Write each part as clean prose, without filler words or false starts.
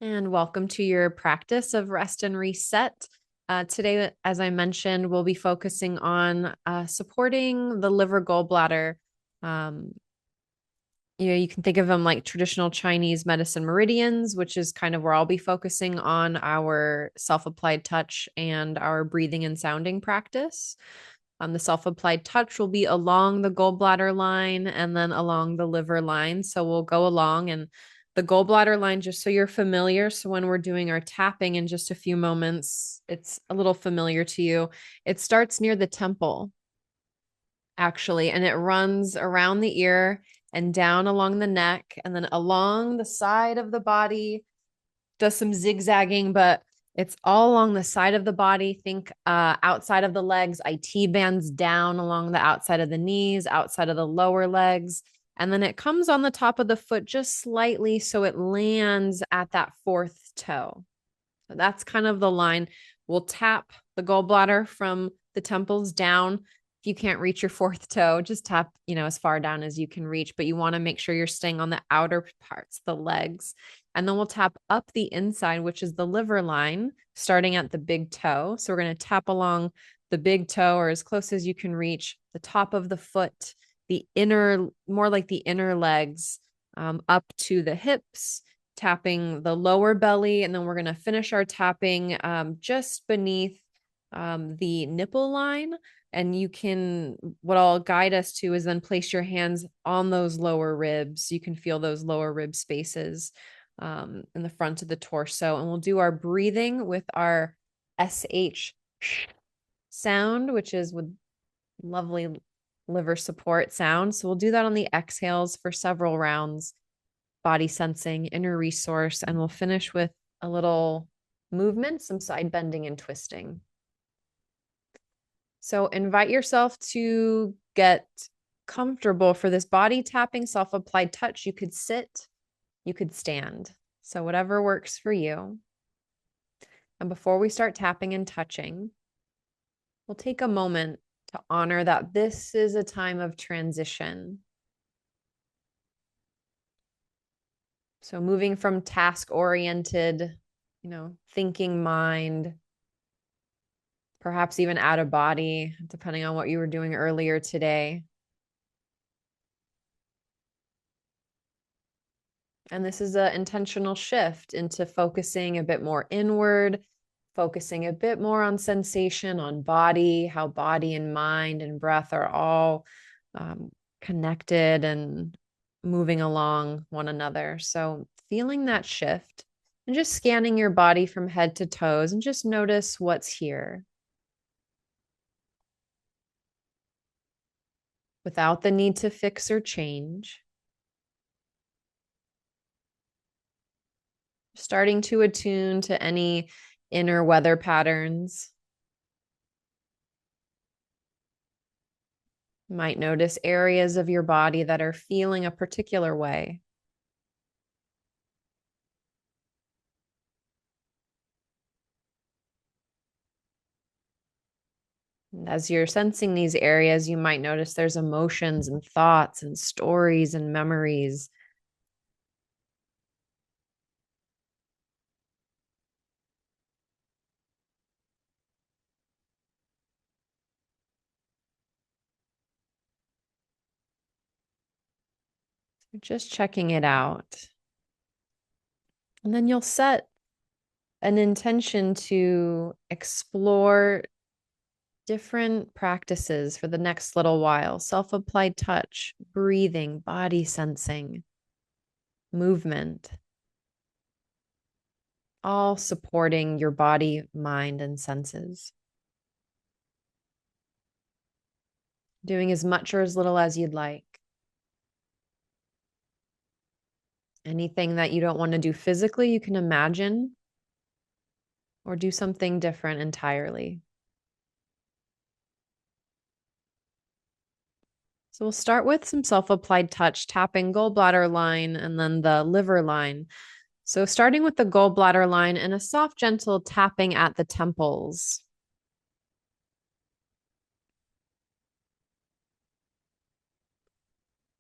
And welcome to your practice of rest and reset. Today, as I mentioned, we'll be focusing on supporting the liver gallbladder. Um, you can think of them like traditional Chinese medicine meridians, which is kind of where I'll be focusing on our self-applied touch and our breathing and sounding practice. The self-applied touch will be along the gallbladder line and then along the liver line. So we'll go along and the gallbladder line, just so you're familiar. So when we're doing our tapping in just a few moments, it's a little familiar to you. It starts near the temple, actually, and it runs around the ear and down along the neck and then along the side of the body, does some zigzagging, but it's all along the side of the body. Think outside of the legs, IT bands down along the outside of the knees, outside of the lower legs. And then it comes on the top of the foot just slightly so it lands at that fourth toe. So that's kind of the line. We'll tap the gallbladder from the temples down. If you can't reach your fourth toe, just tap, as far down as you can reach, but you want to make sure you're staying on the outer parts, the legs. And then we'll tap up the inside, which is the liver line, starting at the big toe. So we're going to tap along the big toe or as close as you can reach the top of the foot, the inner, more like the inner legs, up to the hips, tapping the lower belly. And then we're going to finish our tapping just beneath the nipple line. And what I'll guide us to is then place your hands on those lower ribs. You can feel those lower rib spaces in the front of the torso. And we'll do our breathing with our SH sound, which is with lovely liver support sound. So we'll do that on the exhales for several rounds. Body sensing, inner resource, and we'll finish with a little movement, some side bending and twisting. So invite yourself to get comfortable for this body tapping, self-applied touch. You could sit, you could stand. So whatever works for you. And before we start tapping and touching, we'll take a moment to honor that this is a time of transition. So moving from task-oriented, thinking mind, perhaps even out of body, depending on what you were doing earlier today. And this is an intentional shift into focusing a bit more inward, focusing a bit more on sensation, on body, how body and mind and breath are all connected and moving along one another. So feeling that shift and just scanning your body from head to toes and just notice what's here without the need to fix or change. Starting to attune to any inner weather patterns. You might notice areas of your body that are feeling a particular way. And as you're sensing these areas, you might notice there's emotions and thoughts and stories and memories. Just checking it out. And then you'll set an intention to explore different practices for the next little while. Self-applied touch, breathing, body sensing, movement, all supporting your body, mind, and senses. Doing as much or as little as you'd like. Anything that you don't want to do physically, you can imagine or do something different entirely. So we'll start with some self-applied touch, tapping gallbladder line and then the liver line. So starting with the gallbladder line and a soft, gentle tapping at the temples.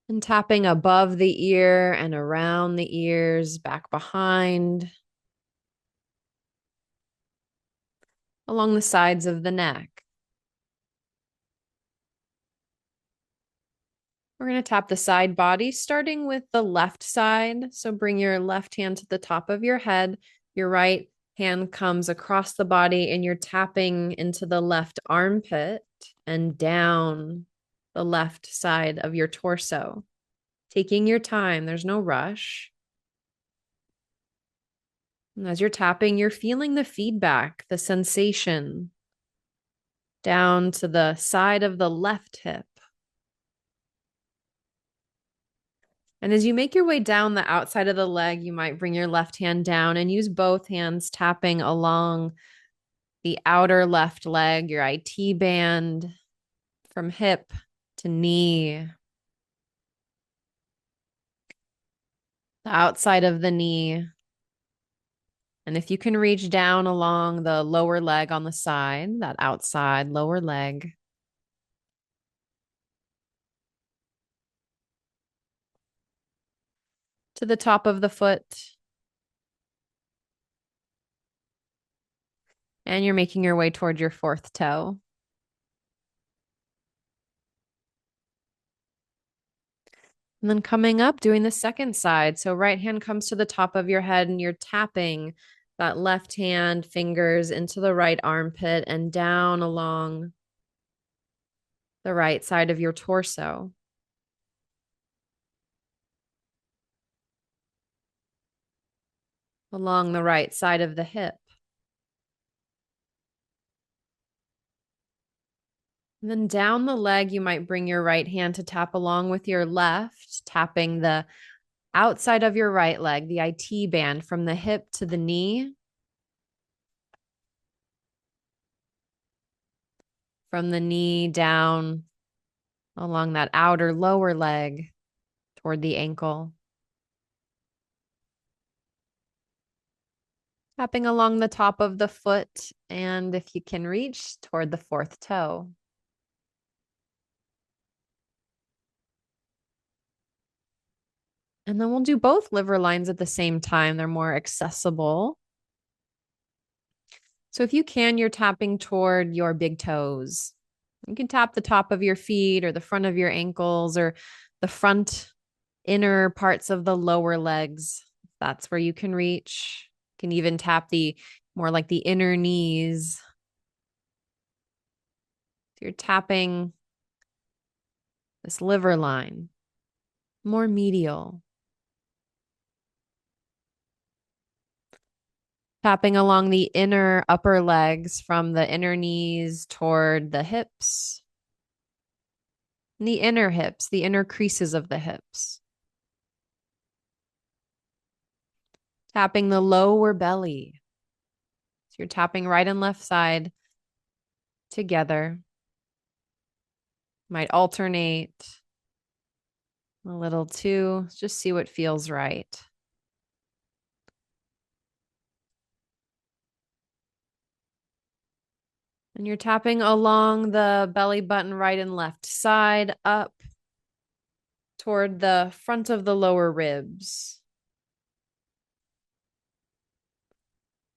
And tapping above the ear and around the ears, back behind. along the sides of the neck. We're going to tap the side body, starting with the left side. So bring your left hand to the top of your head. Your right hand comes across the body, and you're tapping into the left armpit and down the left side of your torso. Taking your time, there's no rush. And as you're tapping, you're feeling the feedback, the sensation down to the side of the left hip. And as you make your way down the outside of the leg, you might bring your left hand down and use both hands tapping along the outer left leg, your IT band from hip to knee, the outside of the knee. And if you can reach down along the lower leg on the side, that outside lower leg, to the top of the foot. And you're making your way toward your fourth toe. And then coming up, doing the second side. So right hand comes to the top of your head and you're tapping that left hand fingers into the right armpit and down along the right side of your torso. Along the right side of the hip. And then down the leg, you might bring your right hand to tap along with your left, tapping the outside of your right leg, the IT band from the hip to the knee. From the knee down along that outer lower leg toward the ankle. Tapping along the top of the foot, and if you can reach, toward the fourth toe. And then we'll do both liver lines at the same time. They're more accessible. So if you can, you're tapping toward your big toes. You can tap the top of your feet or the front of your ankles or the front inner parts of the lower legs. That's where you can reach. You can even tap the more like the inner knees. So you're tapping this liver line, more medial. Tapping along the inner upper legs from the inner knees toward the hips. And the inner hips, the inner creases of the hips. Tapping the lower belly. So you're tapping right and left side together. Might alternate a little too. Just see what feels right. And you're tapping along the belly button right and left side up toward the front of the lower ribs.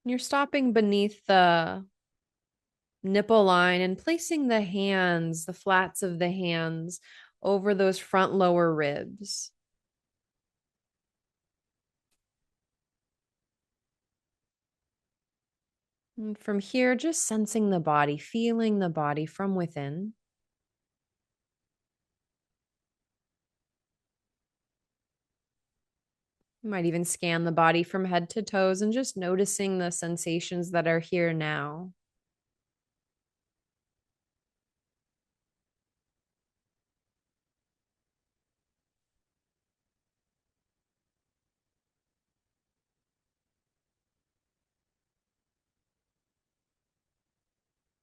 And you're stopping beneath the nipple line and placing the hands, the flats of the hands, over those front lower ribs. And from here, just sensing the body, feeling the body from within. You might even scan the body from head to toes and just noticing the sensations that are here now.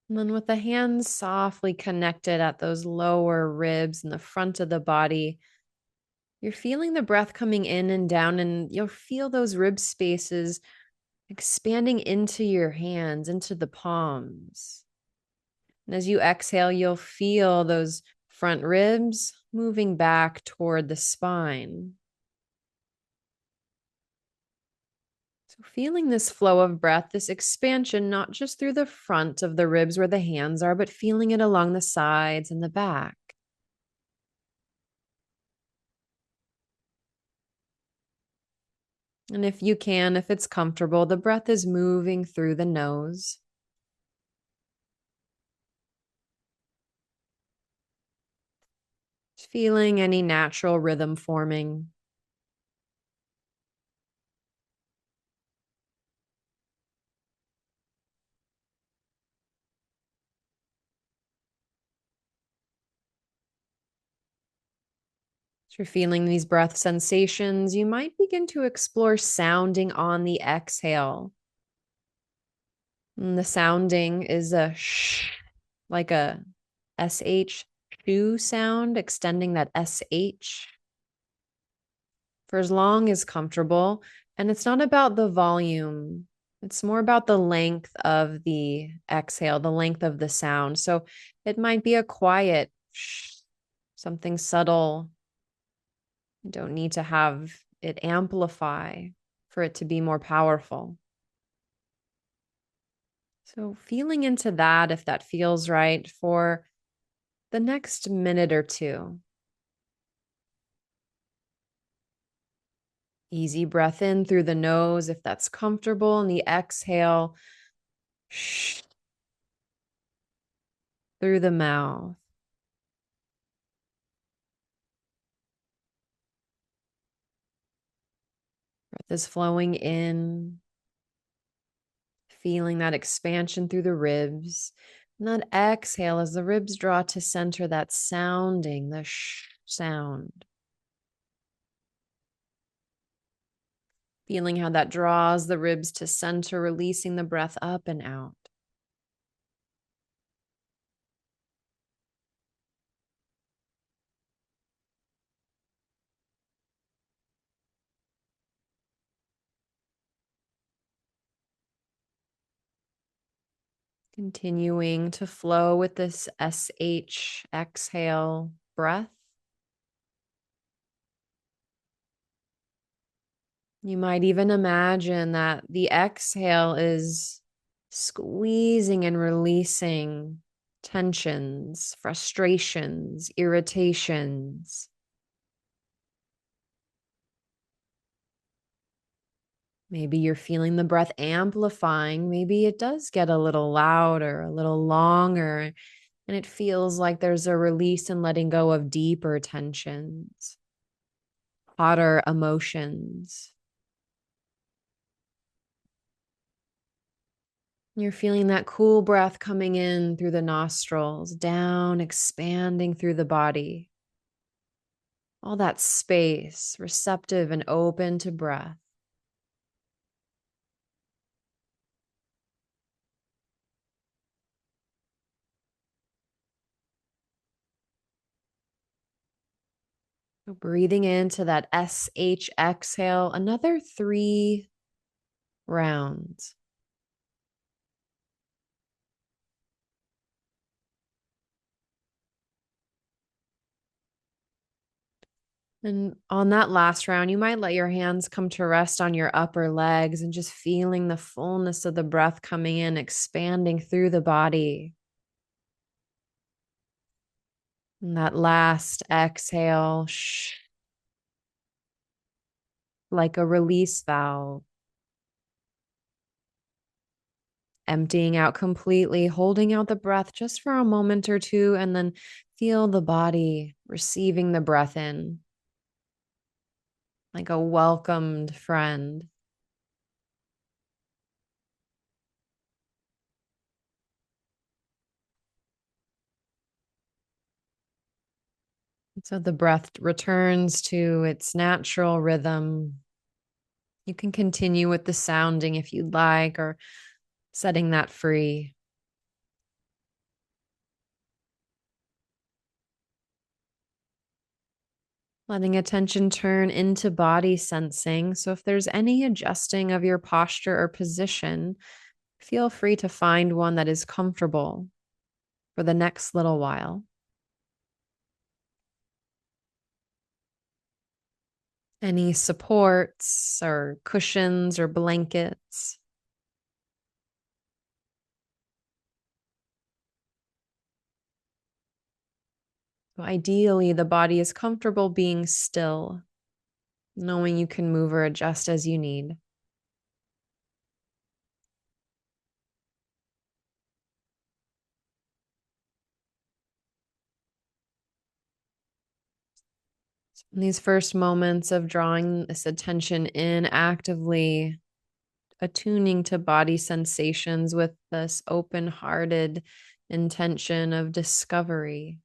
And then with the hands softly connected at those lower ribs in the front of the body, you're feeling the breath coming in and down, and you'll feel those rib spaces expanding into your hands, into the palms. And as you exhale, you'll feel those front ribs moving back toward the spine. So feeling this flow of breath, this expansion, not just through the front of the ribs where the hands are, but feeling it along the sides and the back. And if you can, if it's comfortable, the breath is moving through the nose. Feeling any natural rhythm forming. As you're feeling these breath sensations, you might begin to explore sounding on the exhale. And the sounding is a shh, like a SH shoe sound, extending that SH for as long as comfortable. And it's not about the volume, it's more about the length of the exhale, the length of the sound. So it might be a quiet shh, something subtle. You don't need to have it amplify for it to be more powerful. So feeling into that, if that feels right, for the next minute or two. Easy breath in through the nose if that's comfortable, and the exhale shh, through the mouth. Breath is flowing in, feeling that expansion through the ribs. And that exhale as the ribs draw to center, that sounding, the shh sound. Feeling how that draws the ribs to center, releasing the breath up and out. Continuing to flow with this SH exhale breath. You might even imagine that the exhale is squeezing and releasing tensions, frustrations, irritations. Maybe you're feeling the breath amplifying. Maybe it does get a little louder, a little longer, and it feels like there's a release and letting go of deeper tensions, hotter emotions. You're feeling that cool breath coming in through the nostrils, down, expanding through the body. All that space, receptive and open to breath. So breathing into that SH exhale, another 3 rounds. And on that last round, you might let your hands come to rest on your upper legs and just feeling the fullness of the breath coming in, expanding through the body. And that last exhale, like a release valve, emptying out completely, holding out the breath just for a moment or two, and then feel the body receiving the breath in like a welcomed friend. So the breath returns to its natural rhythm. You can continue with the sounding if you'd like, or setting that free. Letting attention turn into body sensing. So if there's any adjusting of your posture or position, feel free to find one that is comfortable for the next little while. Any supports or cushions or blankets. So ideally, the body is comfortable being still, knowing you can move or adjust as you need. In these first moments of drawing this attention in, actively attuning to body sensations with this open hearted intention of discovery.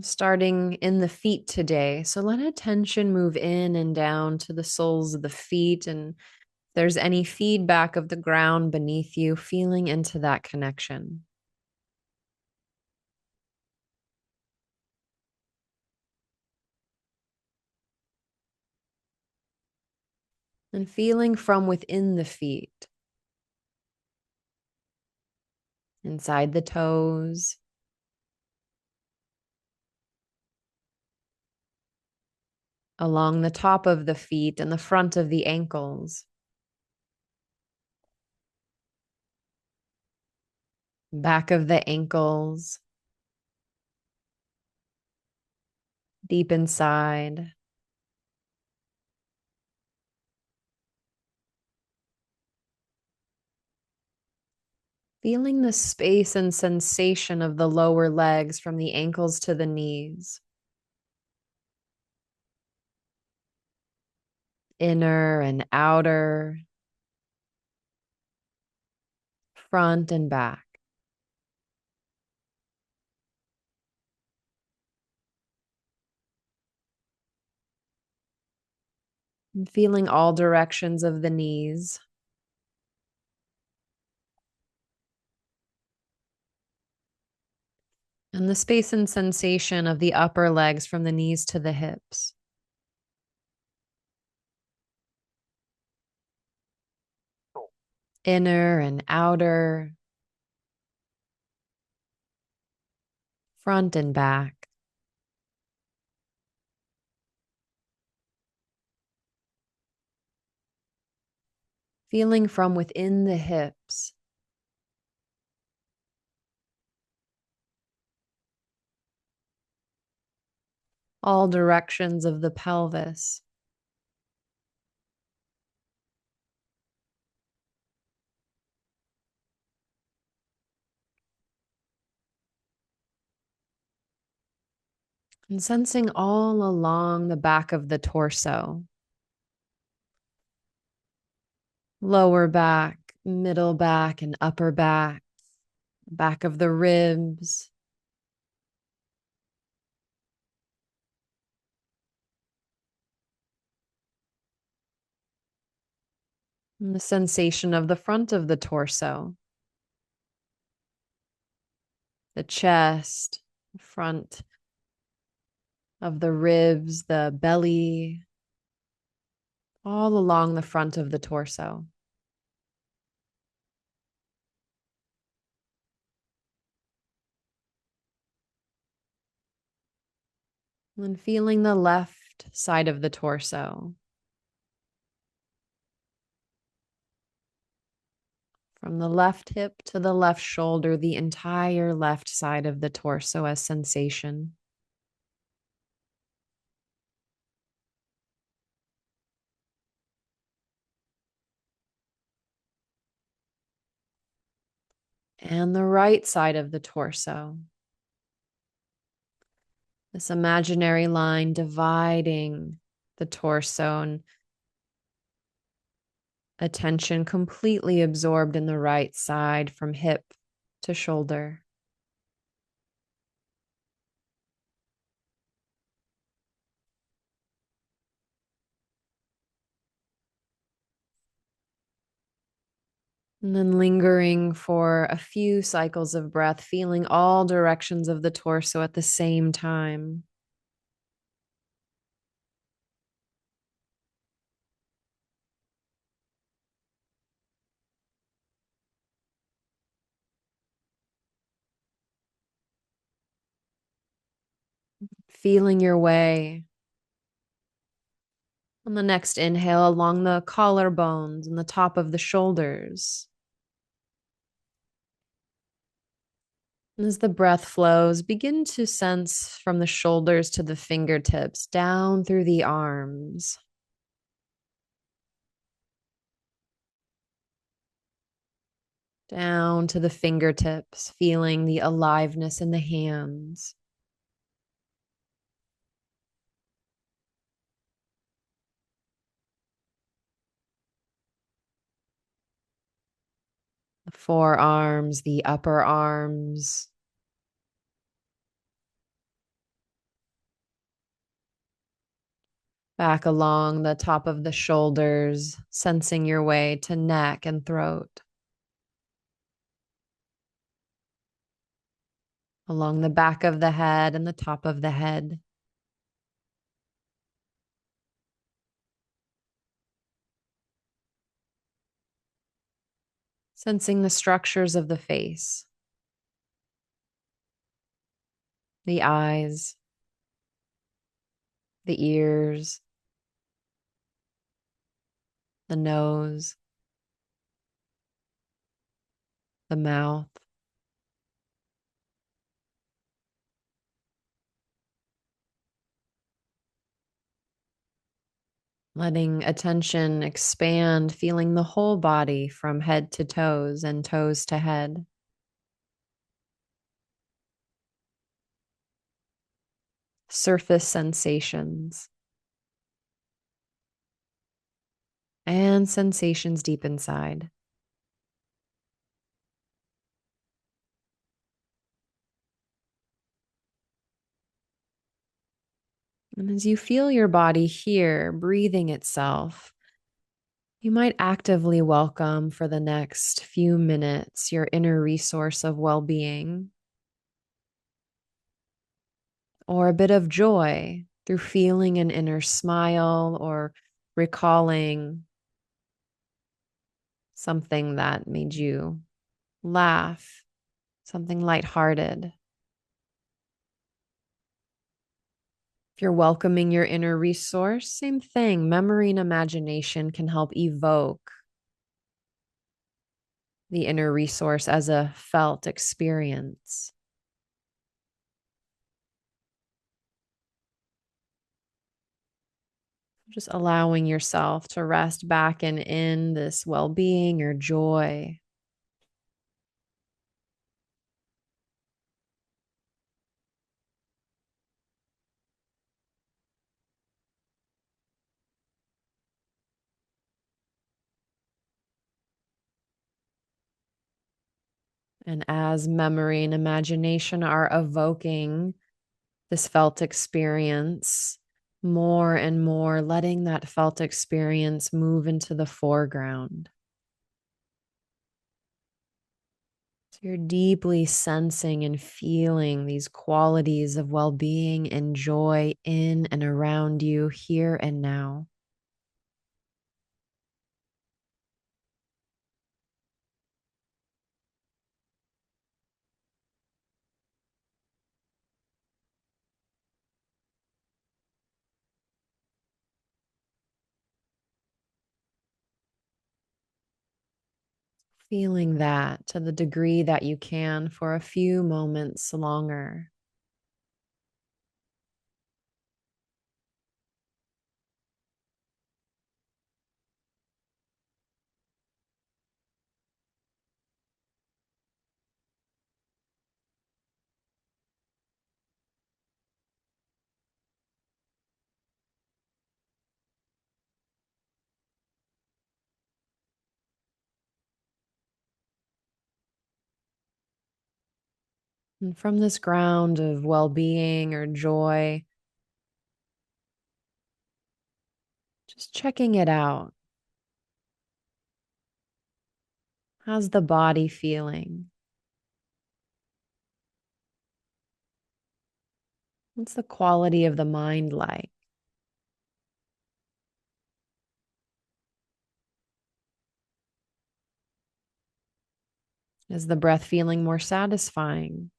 Starting in the feet today. So let attention move in and down to the soles of the feet. And if there's any feedback of the ground beneath you, feeling into that connection. And feeling from within the feet, inside the toes, along the top of the feet and the front of the ankles, back of the ankles, deep inside. Feeling the space and sensation of the lower legs from the ankles to the knees, inner and outer, front and back. And feeling all directions of the knees. And the space and sensation of the upper legs from the knees to the hips. Inner and outer, front and back. Feeling from within the hips. All directions of the pelvis. And sensing all along the back of the torso. Lower back, middle back, and upper back. Back of the ribs. And the sensation of the front of the torso. The chest, front of the ribs, the belly, all along the front of the torso. And feeling the left side of the torso. From the left hip to the left shoulder, the entire left side of the torso as sensation. And the right side of the torso. This imaginary line dividing the torso, and attention completely absorbed in the right side from hip to shoulder. And then lingering for a few cycles of breath, feeling all directions of the torso at the same time. feeling your way on the next inhale along the collarbones and the top of the shoulders. And as the breath flows, begin to sense from the shoulders to the fingertips, down through the arms, down to the fingertips, feeling the aliveness in the hands. The forearms, the upper arms, back along the top of the shoulders, sensing your way to neck and throat, along the back of the head and the top of the head. Sensing the structures of the face, the eyes, the ears, the nose, the mouth. Letting attention expand, feeling the whole body from head to toes and toes to head. Surface sensations and sensations deep inside. And as you feel your body here breathing itself, you might actively welcome for the next few minutes your inner resource of well being, or a bit of joy through feeling an inner smile or recalling something that made you laugh, something lighthearted. If you're welcoming your inner resource, same thing. Memory and imagination can help evoke the inner resource as a felt experience. Just allowing yourself to rest back and in this well being or joy. And as memory and imagination are evoking this felt experience, more and more letting that felt experience move into the foreground. So you're deeply sensing and feeling these qualities of well being and joy in and around you here and now. Feeling that to the degree that you can for a few moments longer. And from this ground of well being or joy, just checking it out. How's the body feeling? What's the quality of the mind like? Is the breath feeling more satisfying?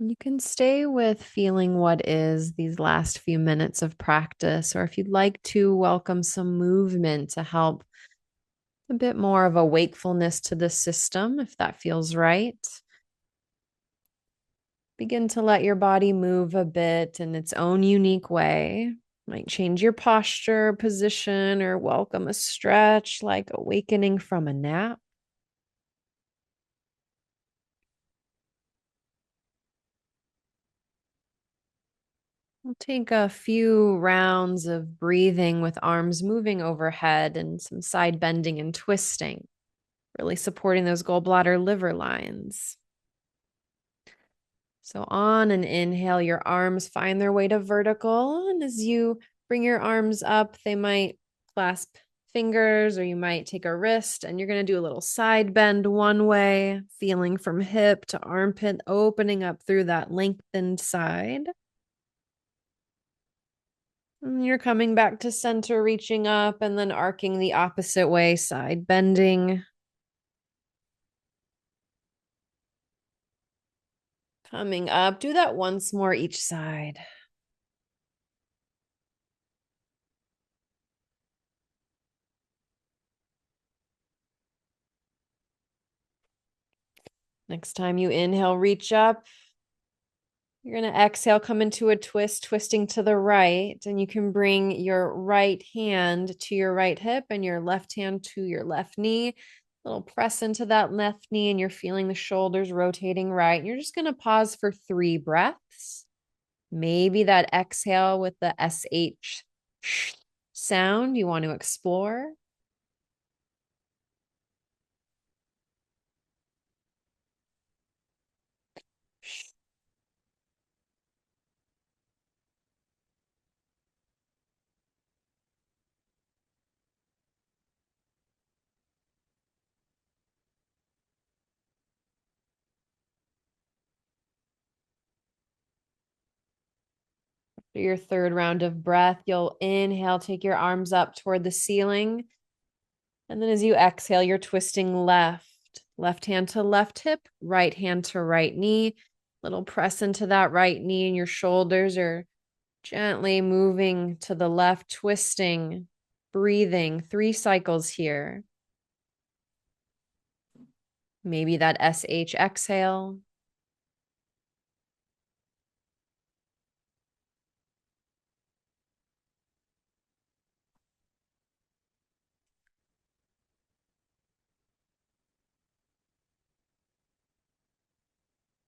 You can stay with feeling what is these last few minutes of practice, or if you'd like to, welcome some movement to help a bit more of a wakefulness to the system, if that feels right. Begin to let your body move a bit in its own unique way. Might change your posture, position, or welcome a stretch like awakening from a nap. We'll take a few rounds of breathing with arms moving overhead and some side bending and twisting, really supporting those gallbladder liver lines. So, on an inhale, your arms find their way to vertical. And as you bring your arms up, they might clasp fingers, or you might take a wrist, and you're going to do a little side bend one way, feeling from hip to armpit, opening up through that lengthened side. And you're coming back to center, reaching up, and then arcing the opposite way, side bending. Coming up, do that once more each side. Next time you inhale, reach up. You're going to exhale, come into a twist, twisting to the right. And you can bring your right hand to your right hip and your left hand to your left knee. A little press into that left knee, and you're feeling the shoulders rotating right. And you're just going to pause for 3 breaths. Maybe that exhale with the SH sound you want to explore. For your 3rd round of breath, you'll inhale, take your arms up toward the ceiling. And then as you exhale, you're twisting left hand to left hip, right hand to right knee. Little press into that right knee, and your shoulders are gently moving to the left, twisting, breathing. 3 cycles here. Maybe that SH exhale.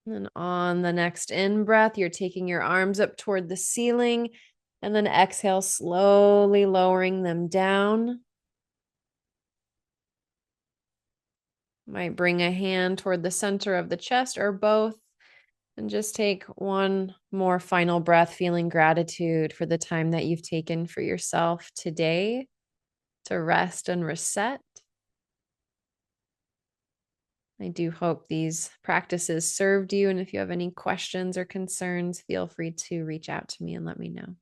And then on the next in breath, you're taking your arms up toward the ceiling, and then exhale, slowly lowering them down. Might bring a hand toward the center of the chest or both, and just take one more final breath, feeling gratitude for the time that you've taken for yourself today to rest and reset. I do hope these practices served you. And if you have any questions or concerns, feel free to reach out to me and let me know.